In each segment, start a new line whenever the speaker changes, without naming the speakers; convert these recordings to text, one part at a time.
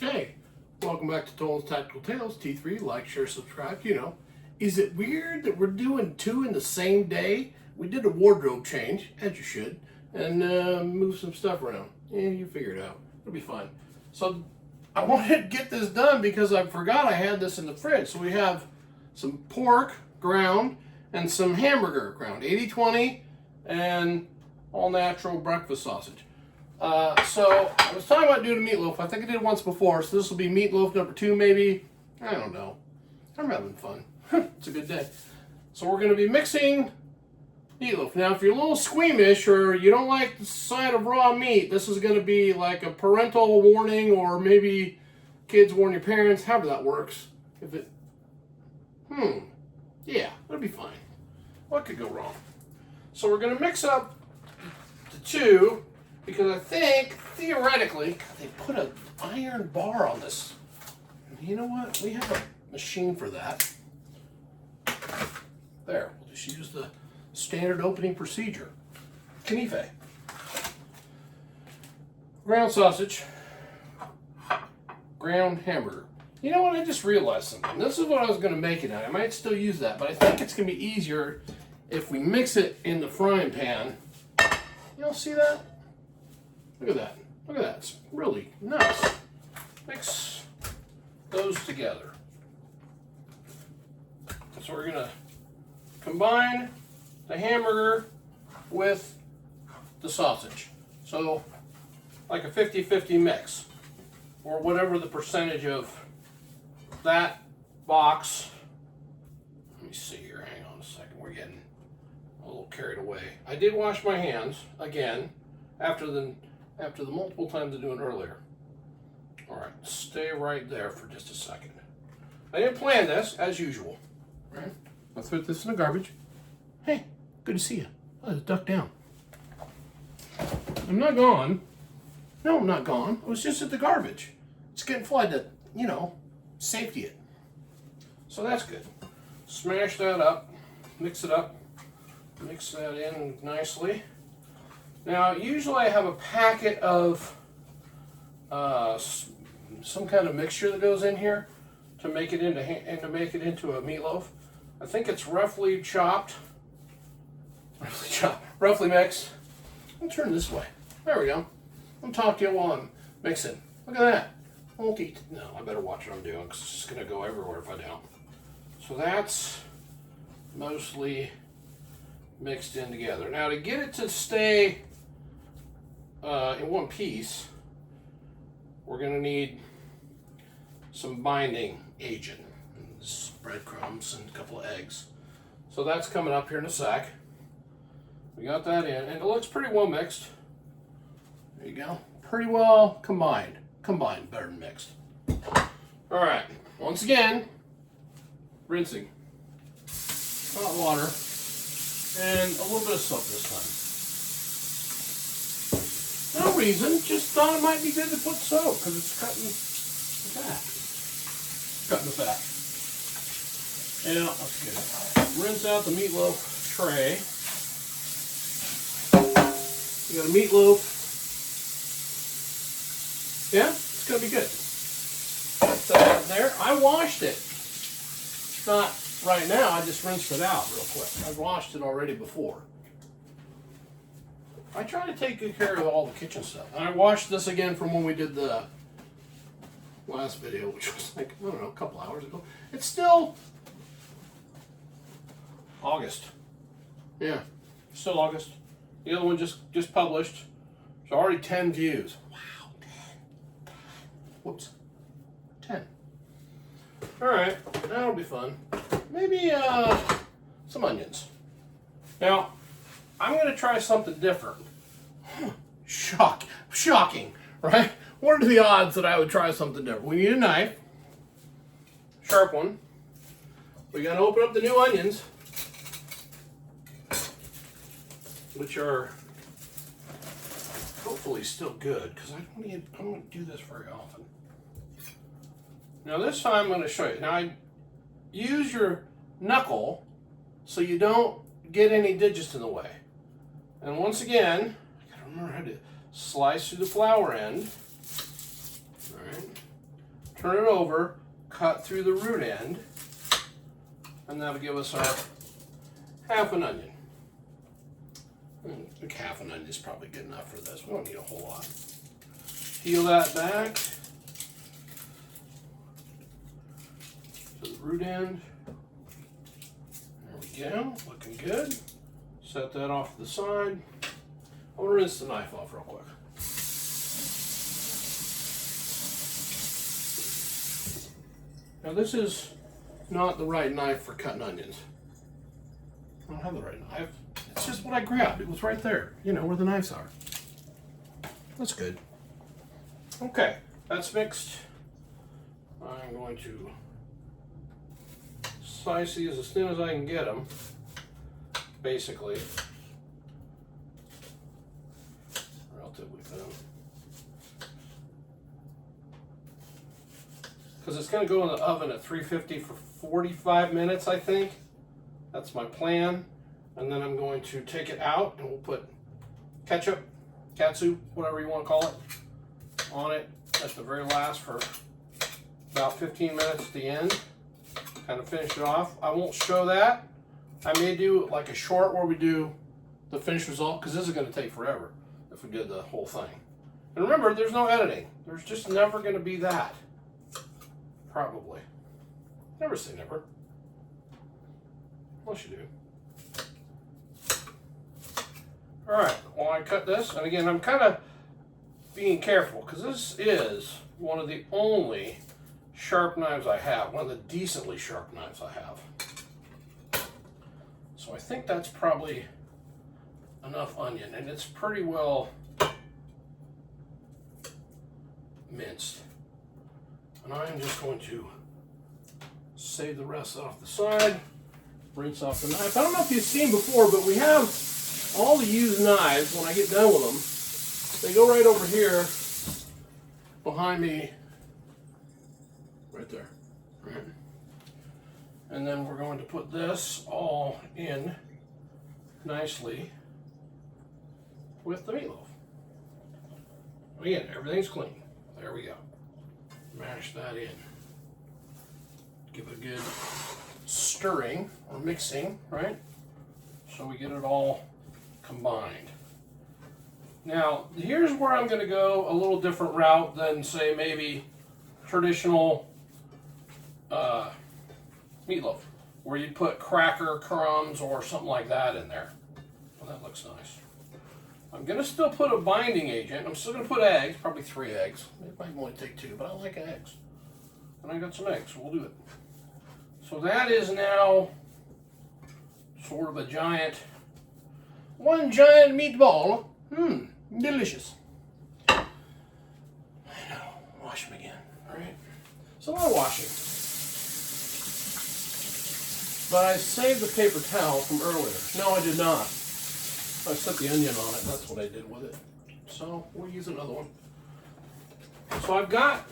Hey, welcome back to Tolan's Tactical Tales, T3, like, share, subscribe, you know. Is it weird that we're doing two in the same day? We did a wardrobe change, as you should, and move some stuff around. Yeah, you figure it out. It'll be fine. So, I wanted to get this done because I forgot I had this in the fridge. So we have some pork ground and some hamburger ground, 80-20, and all natural breakfast sausage. So I was talking about doing a meatloaf. I think I did it once before, so this will be meatloaf number 2 maybe. I don't know. I'm having fun. It's a good day. So we're going to be mixing meatloaf. Now if you're a little squeamish or you don't like the sight of raw meat, this is going to be like a parental warning, or maybe kids warn your parents, however that works. If it, yeah, it'll be fine. What could go wrong? So we're going to mix up the two. Because I think, theoretically, God, they put an iron bar on this. You know what? We have a machine for that. There. We'll just use the standard opening procedure. Knife. Ground sausage. Ground hamburger. You know what? I just realized something. This is what I was going to make it at. I might still use that, but I think it's going to be easier if we mix it in the frying pan. You all see that? Look at that. Look at that. It's really nice. Mix those together. So we're going to combine the hamburger with the sausage. So like a 50-50 mix, or whatever the percentage of that box. Let me see here. Hang on a second. We're getting a little carried away. I did wash my hands again after the multiple times I did it earlier. All right, stay right there for just a second. I didn't plan this, as usual. Right? I'll throw this in the garbage. Hey, good to see you. Oh, duck down. I'm not gone. No, I'm not gone. I was just at the garbage. It's getting flooded to, you know, safety it. So that's good. Smash that up. Mix it up. Mix that in nicely. Now, usually I have a packet of some kind of mixture that goes in here to make it into a meatloaf. I think it's roughly chopped, roughly mixed. I'll turn this way. There we go. I'll talk to you while I'm mixing. Look at that. Won't eat. No, I better watch what I'm doing because it's just going to go everywhere if I don't. So that's mostly mixed in together. Now, to get it to stay in one piece, we're going to need some binding agent, breadcrumbs and a couple of eggs. So that's coming up here in a sec. We got that in, and it looks pretty well mixed. There you go. Pretty well combined. Combined, better than mixed. All right. Once again, rinsing. Hot water and a little bit of soap this time. No reason, just thought it might be good to put soap because it's cutting the fat. Cutting the fat. Yeah, that's good. Rinse out the meatloaf tray. You got a meatloaf. Yeah, it's gonna be good. Put that there. I washed it. Not right now, I just rinsed it out real quick. I've washed it already before. I try to take good care of all the kitchen stuff. And I washed this again from when we did the last video, which was like, I don't know, a couple hours ago. It's still August. Yeah, still August. The other one just published. It's already 10 views. Wow, 10. Whoops. 10. All right, that'll be fun. Maybe some onions. Now, I'm going to try something different. Shocking, right? What are the odds that I would try something different? We need a knife, sharp one. We got to open up the new onions, which are hopefully still good because I don't do this very often. Now this time I'm going to show you. Now use your knuckle so you don't get any digits in the way. And once again, I gotta remember how to slice through the flour end. All right. turn it over, cut through the root end, and that'll give us our half an onion. I think half an onion is probably good enough for this. We don't need a whole lot. Peel that back to the root end. There we go, looking good. Set that off to the side. I'm gonna rinse the knife off real quick. Now this is not the right knife for cutting onions. I don't have the right knife. It's just what I grabbed. It was right there, you know, where the knives are. That's good. Okay, that's mixed. I'm going to slice these as thin as I can get them, basically. Relatively thin. Because it's going to go in the oven at 350 for 45 minutes, I think. That's my plan. And then I'm going to take it out and we'll put ketchup, katsu, whatever you want to call it, on it at the very last for about 15 minutes at the end. Kind of finish it off. I won't show that. I may do like a short where we do the finished result, because this is going to take forever if we did the whole thing. And remember, there's no editing. There's just never going to be that. Probably. Never say never. Unless you do. Alright, well I cut this, and again I'm kind of being careful because this is one of the only sharp knives I have, one of the decently sharp knives I have. So I think that's probably enough onion, and it's pretty well minced. And I'm just going to save the rest off the side, rinse off the knife. I don't know if you've seen before, but we have all the used knives. When I get done with them, they go right over here behind me, right there. Right. And then we're going to put this all in nicely with the meatloaf. Again, everything's clean. There we go. Mash that in. Give it a good stirring or mixing, right? So we get it all combined. Now, here's where I'm going to go a little different route than, say, maybe traditional meatloaf, where you'd put cracker crumbs or something like that in there. Well, that looks nice. I'm going to still put a binding agent. I'm still going to put eggs, probably 3 eggs. It might only take 2, but I like eggs. And I got some eggs, so we'll do it. So that is now sort of a giant, one giant meatball. Delicious. I know, wash them again, right? So a lot of washing. But I saved the paper towel from earlier. No, I did not. I set the onion on it, that's what I did with it. So we'll use another one. So I've got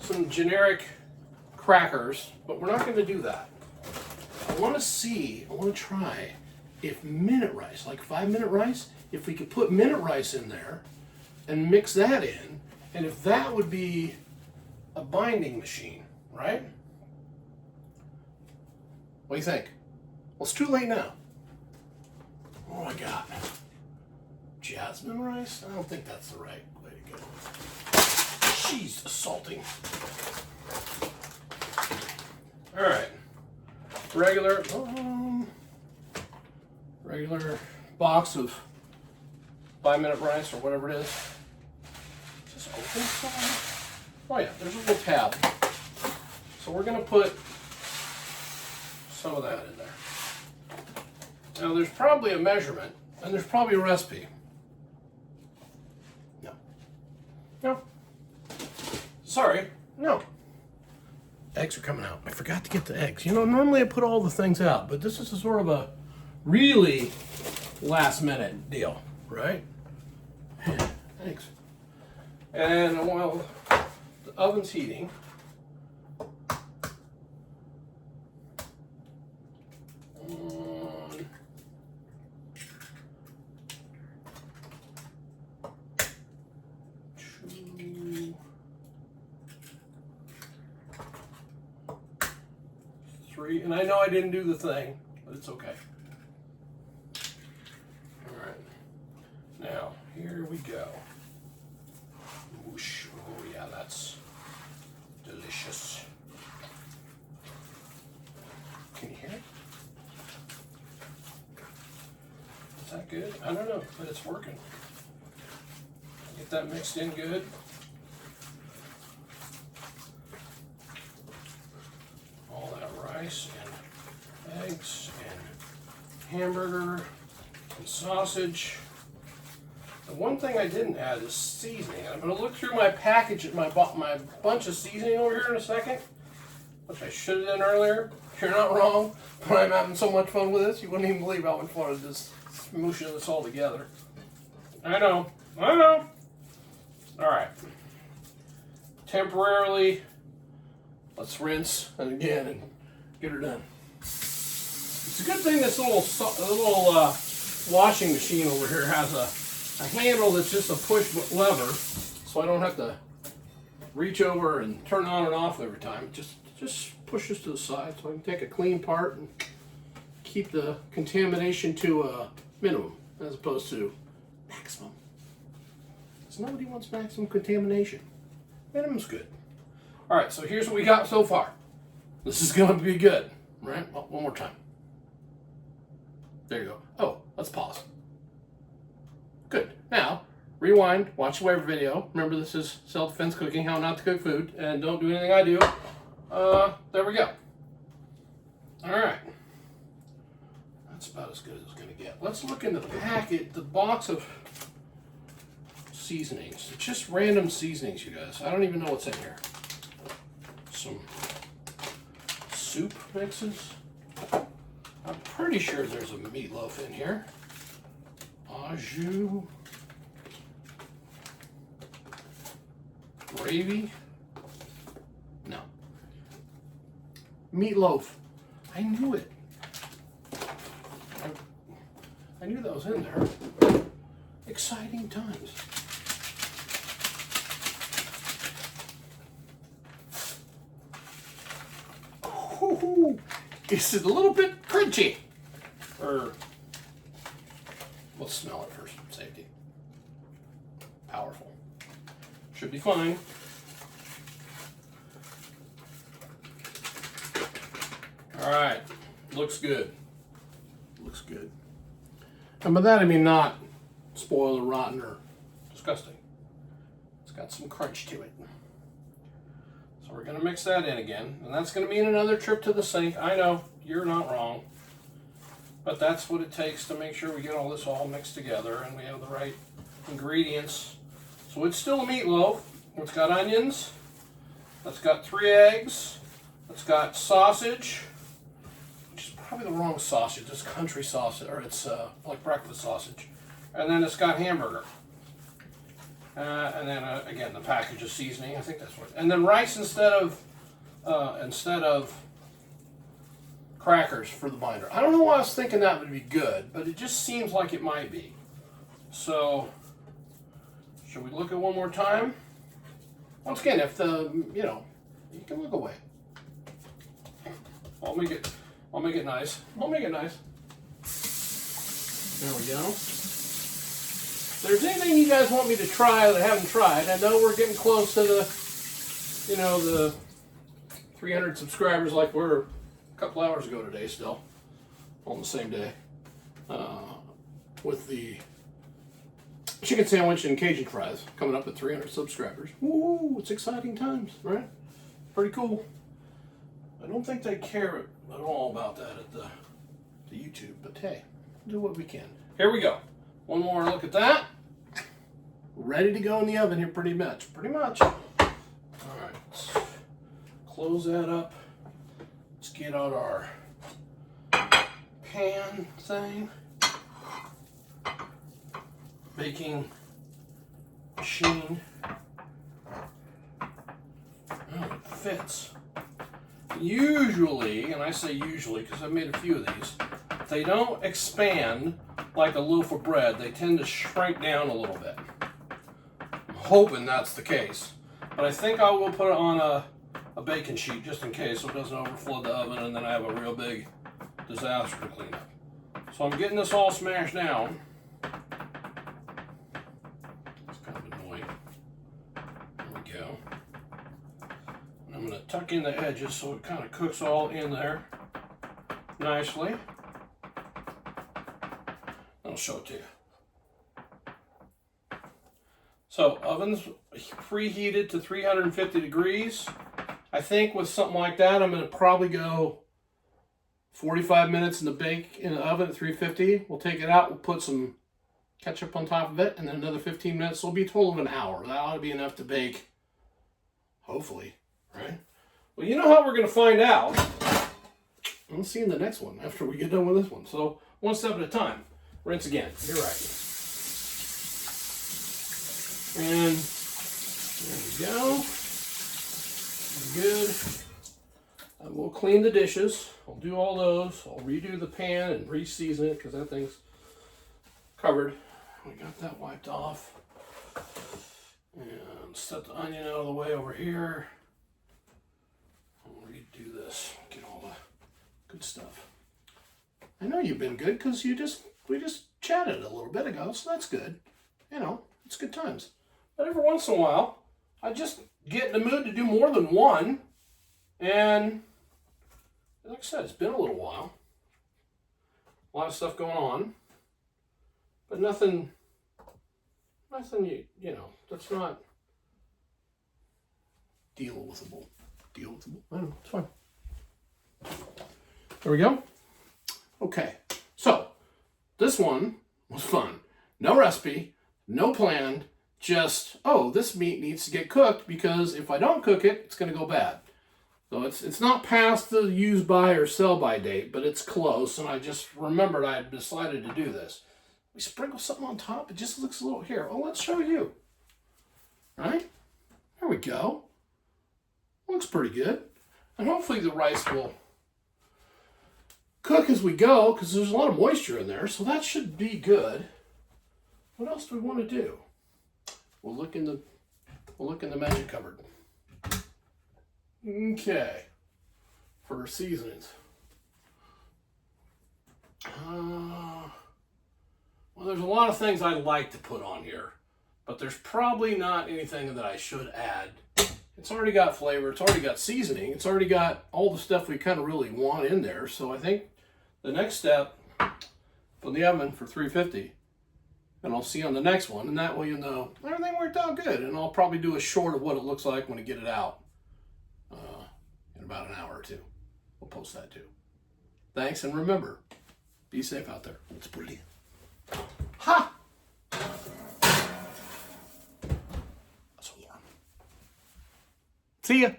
some generic crackers, but we're not going to do that. I want to try if minute rice, like 5-minute rice, if we could put minute rice in there and mix that in, and if that would be a binding machine, right? What do you think? Well, it's too late now. Oh my God. Jasmine rice? I don't think that's the right way to go. She's assaulting. All right. Regular box of 5-minute rice or whatever it is. Is this open somewhere? Oh yeah, there's a little tab. So we're going to put some of that in there. Now there's probably a measurement and there's probably a recipe. No. Sorry, no. Eggs are coming out. I forgot to get the eggs. You know, normally I put all the things out, but this is a sort of a really last minute deal, right? Thanks. And while the oven's heating, T3. And I know I didn't do the thing, but it's okay. All right. Now, here we go. Whoosh. Oh, yeah, that's delicious. Can you hear it? Is that good? I don't know, but it's working. Get that mixed in good. All that rice and eggs and hamburger and sausage. The one thing I didn't add is seasoning. I'm going to look through my package at my bunch of seasoning over here in a second, which I should have done earlier. You're not wrong, but I'm having so much fun with this, you wouldn't even believe how much fun it is smooshing this all together. I know. All right. Temporarily, let's rinse and again and get her done. It's a good thing this little washing machine over here has a handle that's just a push lever, so I don't have to reach over and turn on and off every time. It just pushes to the side, so I can take a clean part and keep the contamination to a minimum as opposed to maximum. Because nobody wants maximum contamination. Minimum's good. All right, so here's what we got so far. This is going to be good, right? Well, one more time. There you go. Oh, let's pause. Good. Now, rewind, watch the waiver video. Remember, this is self-defense cooking, how not to cook food, and don't do anything I do. There we go. All right. That's about as good as it's going to get. Let's look in the packet, the box of seasonings. It's just random seasonings, you guys. I don't even know what's in here. Some soup mixes. I'm pretty sure there's a meatloaf in here. Au jus. Gravy. No. Meatloaf. I knew it. I knew that was in there. Exciting times. Ooh, it's a little bit crunchy. Let's smell it first, safety. Powerful. Should be fine. All right, looks good. Looks good. And by that I mean not spoiled or rotten or disgusting. It's got some crunch to it. So we're gonna mix that in again, and that's gonna mean another trip to the sink. I know, you're not wrong. But that's what it takes to make sure we get all this all mixed together and we have the right ingredients. So it's still a meatloaf. It's got onions. It's got 3 eggs. It's got sausage, which is probably the wrong sausage. It's country sausage, or it's like breakfast sausage. And then it's got hamburger. And then again, the package of seasoning. I think that's what. And then rice instead of crackers for the binder. I don't know why I was thinking that would be good, but it just seems like it might be. So, should we look at one more time? Once again, if you can look away. I'll make it nice. I'll make it nice. There we go. If there's anything you guys want me to try that I haven't tried, I know we're getting close to the 300 subscribers like we're a couple hours ago today still, on the same day, with the chicken sandwich and Cajun fries coming up at 300 subscribers. Woo, it's exciting times, right? Pretty cool. I don't think they care at all about that at the YouTube, but hey, do what we can. Here we go. One more look at that. Ready to go in the oven here pretty much. All right, let's close that up. Let's get out our pan thing. Baking machine. Oh, it fits. Usually, and I say usually because I've made a few of these, they don't expand like a loaf of bread. They tend to shrink down a little bit. I'm hoping that's the case. But I think I will put it on
a baking sheet just in case so it doesn't overflow the oven and then I have a real big disaster to clean up. So I'm getting this all smashed down. It's kind of annoying. There we go. And I'm going to tuck in the edges so it kind of cooks all in there nicely. I'll show it to you. So oven's preheated to 350 degrees. I think with something like that, I'm going to probably go 45 minutes in the oven at 350. We'll take it out. We'll put some ketchup on top of it, and then another 15 minutes. So it'll be a total of an hour. That ought to be enough to bake, hopefully, right? Well, you know how we're going to find out. We'll see in the next one after we get done with this one. So one step at a time. Rinse again. You're right. And there we go. Good. We'll clean the dishes. I'll do all those. I'll redo the pan and re-season it because that thing's covered. We got that wiped off. And set the onion out of the way over here. I'll redo this. Get all the good stuff. I know you've been good because we just chatted a little bit ago, so that's good. You know, it's good times. But every once in a while, I just get in the mood to do more than one. And like I said, it's been a little while. A lot of stuff going on. But nothing you know, that's not deal-withable. Deal-withable? I don't know, it's fine. There we go. Okay, so this one was fun. No recipe, no plan, just, oh, this meat needs to get cooked because if I don't cook it, it's going to go bad. So it's not past the use by or sell by date, but it's close, and I just remembered I had decided to do this. We sprinkle something on top, it just looks a little, here, oh, let's show you. Right? There we go. Looks pretty good. And hopefully the rice will cook as we go, because there's a lot of moisture in there, so that should be good. What else do we want to do? We'll look in the magic cupboard. Okay, for seasonings. Well, there's a lot of things I'd like to put on here, but there's probably not anything that I should add. It's already got flavor, it's already got seasoning, it's already got all the stuff we kind of really want in there. So I think the next step, put in the oven for 350, and I'll see you on the next one, and that way you'll know everything worked out good. And I'll probably do a short of what it looks like when I get it out in about an hour or two. We'll post that too. Thanks, and remember, be safe out there. Let's put it in. Ha! That's warm. See ya.